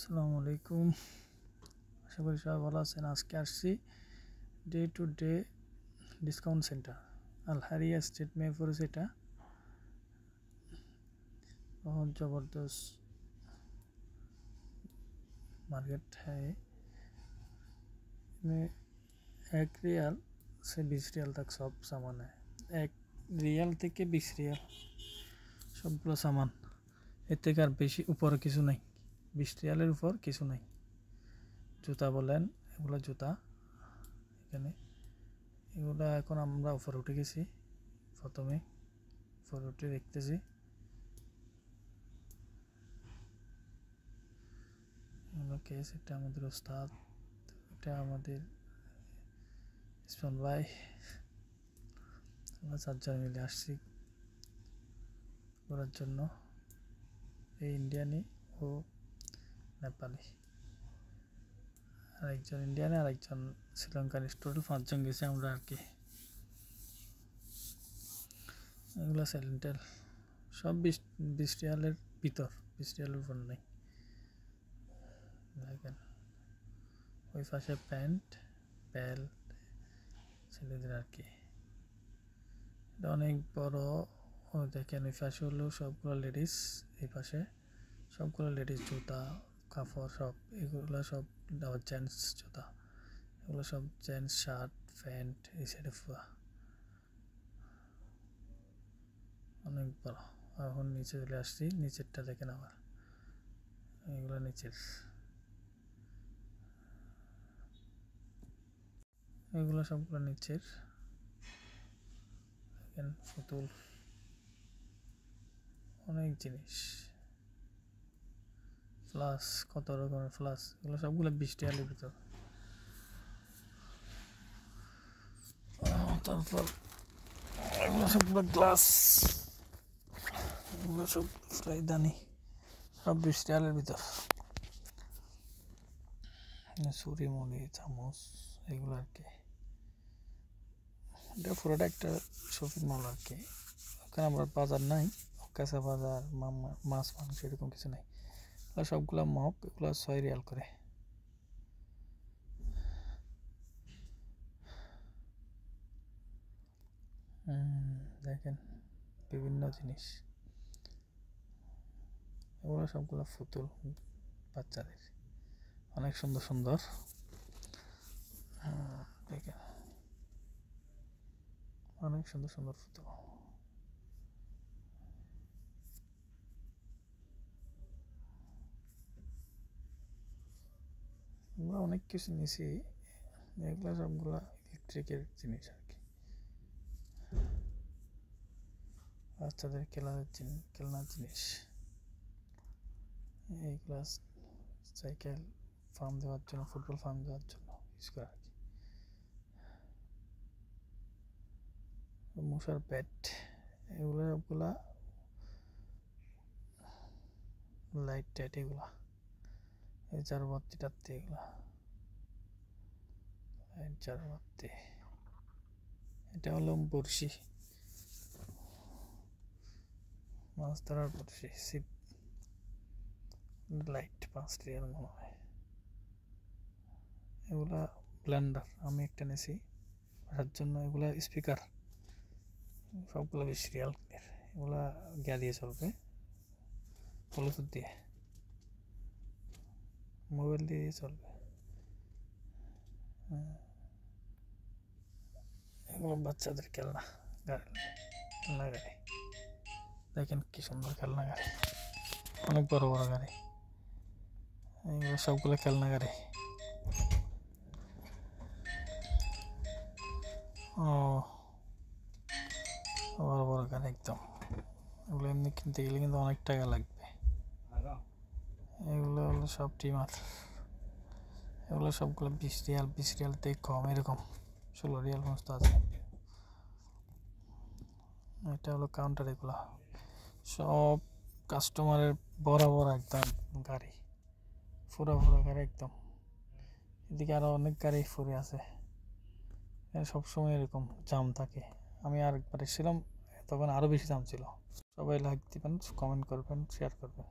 আসসালামু আলাইকুম, আশা করি সবাই ভালো আছেন। আজকে আসছি day to day discount centre আল হারিয়া স্ট্রিট মেপুর। এটা बहुत ज़बरदस्त मार्केट है। इसमें 1 रियाल से 20 रियाल तक सब सामान है। 1 रियाल থেকে 20 रियाल সবগুলো সামান। এর থেকে আর বেশি উপরে কিছু নাই। 20 রিয়ালের উপর কিছু নাই। জুতা বলেন, এগুলো জুতা এখানে। এগুলা এখন আমরা উপরে উঠে গেছি। প্রথমে উপরে উঠে দেখতেছি কেস। এটা আমাদের ওস্তাদ, এটা আমাদের ইসমান ভাই। আমরা 4 জন মিলে আসছি ঘোরার জন্য। এই ইন্ডিয়ানি ও নেপালি, আর একজন ইন্ডিয়ানি আর একজন শ্রীলঙ্কান। টোটাল 5 জন গেছি আমরা আর কি। এগুলো স্যালেন্টেল সব 20 রিয়ালের ভিতর, 20 রিয়ালের উপর নেই। দেখেন ওই পাশে প্যান্ট বেল্ট ছেলেদের আর কি। এটা অনেক বড়। দেখেন ওই পাশে হলো সবগুলো লেডিস, এই পাশে সবগুলো লেডিস জুতা কাপড় সব। এগুলো সব জেন্টস জুতা, এগুলো সব জেন্টস শার্ট প্যান্ট। এই সাইডে পুরা অনেক বড়। এখন নিচে চলে আসছি, নিচেরটা দেখেন আবার। এগুলো নিচের, এগুলো সবগুলো নিচের। দেখেন পুতুল, অনেক জিনিস। ফ্লাস, কত রকমের ফ্লাস। এগুলো সবগুলো 20 রিয়ালের ভিতর। তারপর এগুলো সবগুলো গ্লাস, এগুলো সব ফ্রাইদানি, সব 20 রিয়ালের ভিতর। ছুরি মুড়ি চামচ এগুলো আর কি। এটা পুরোটা একটা শপিং মল আর কি। ওখানে আমরা বাজার নাই, কাঁচা বাজার মাছ মাংস এরকম কিছু নাই। সবগুলা মগ, এগুলো 6 রিয়াল করে। দেখেন বিভিন্ন জিনিস। এগুলো সবগুলো পুতুল বাচ্চাদের, অনেক সুন্দর সুন্দর। দেখেন অনেক সুন্দর সুন্দর পুতুল। আমরা অনেক কিছু নিয়েছি। এগুলো সবগুলা ইলেকট্রিকের জিনিস আর কি। বাচ্চাদের খেলনার জিনিস। এইগুলা সাইকেল ফার্ম দেওয়ার জন্য, ফুটবল ফার্ম দেওয়ার জন্য ইউজ করে আর কি। মশার ব্যাট, এগুলো সবগুলা লাইট টাইট। এগুলা এই চারবাতি টাত্তি, এগুলা লাইট চারবাতি। এটা হলো বড়শি, মাছ ধরার বড়শি। সিপ লাইট 5 রিয়াল মনে হয়। এগুলা ব্লেন্ডার, আমি একটা নিয়েছি বাসার জন্য। এগুলা স্পিকার, সবগুলো 20 রিয়াল। এগুলা গিয়া দিয়ে চলবে, ব্লুটুথ দিয়ে, মোবাইল দিয়ে চলবে। এগুলো বাচ্চাদের খেলনা গাড়ি। দেখেন কি সুন্দর খেলনা গাড়ি, অনেক বড় বড় গাড়ি। এগুলো সবগুলো খেলনা গাড়ি। ও বড় বড় গাড়ি একদম। এগুলো এমনি কিনতে গেলে কিন্তু অনেক টাকা লাগবে। এগুলো হলো সব টিমার। এগুলো সবগুলো 20 রিয়াল, 20 রিয়াল থেকে কম, এরকম 16 রিয়াল মতো আছে। এটা হলো কাউন্টার। এগুলো সব কাস্টমারের বড় বড় একদম গাড়ি, পুরো গাড়ি একদম। এদিকে আরো অনেক গাড়ি ফুরে আছে। সবসময় এরকম জাম থাকে। আমি আরেকবার এসেছিলাম, তখন আরো বেশি জাম ছিল। সবাই লাইক দিবেন, কমেন্ট করবেন, শেয়ার করবেন।